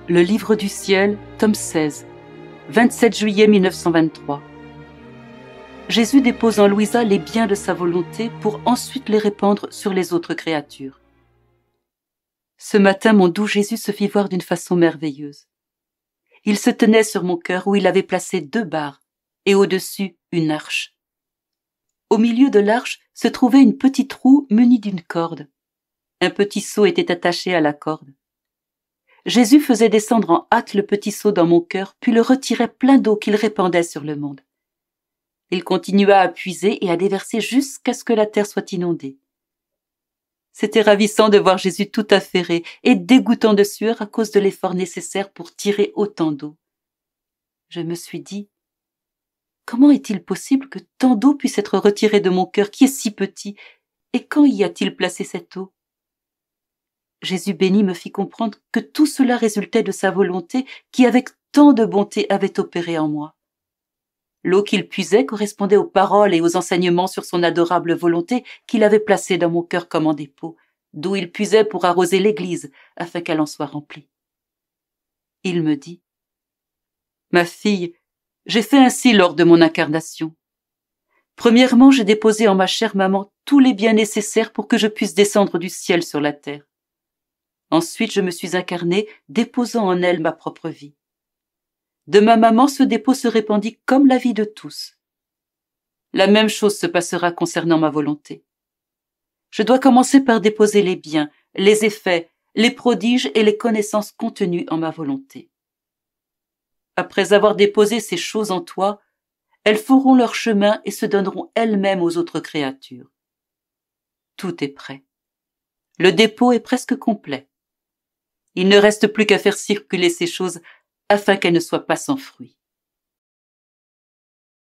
Le Livre du ciel, tome 16, 27 juillet 1923. Jésus dépose en Louisa les biens de sa volonté pour ensuite les répandre sur les autres créatures. Ce matin, mon doux Jésus se fit voir d'une façon merveilleuse. Il se tenait sur mon cœur où il avait placé 2 barres et au-dessus une arche. Au milieu de l'arche se trouvait une petite roue munie d'une corde. Un petit seau était attaché à la corde. Jésus faisait descendre en hâte le petit seau dans mon cœur, puis le retirait plein d'eau qu'il répandait sur le monde. Il continua à puiser et à déverser jusqu'à ce que la terre soit inondée. C'était ravissant de voir Jésus tout affairé et dégoûtant de sueur à cause de l'effort nécessaire pour tirer autant d'eau. Je me suis dit, comment est-il possible que tant d'eau puisse être retirée de mon cœur qui est si petit, et quand y a-t-il placé cette eau? Jésus béni me fit comprendre que tout cela résultait de sa volonté qui, avec tant de bonté, avait opéré en moi. L'eau qu'il puisait correspondait aux paroles et aux enseignements sur son adorable volonté qu'il avait placée dans mon cœur comme en dépôt, d'où il puisait pour arroser l'Église, afin qu'elle en soit remplie. Il me dit, « Ma fille, j'ai fait ainsi lors de mon incarnation. Premièrement, j'ai déposé en ma chère maman tous les biens nécessaires pour que je puisse descendre du ciel sur la terre. Ensuite, je me suis incarné, déposant en elle ma propre vie. De ma maman, ce dépôt se répandit comme la vie de tous. La même chose se passera concernant ma volonté. Je dois commencer par déposer les biens, les effets, les prodiges et les connaissances contenues en ma volonté. Après avoir déposé ces choses en toi, elles feront leur chemin et se donneront elles-mêmes aux autres créatures. Tout est prêt. Le dépôt est presque complet. Il ne reste plus qu'à faire circuler ces choses afin qu'elles ne soient pas sans fruit.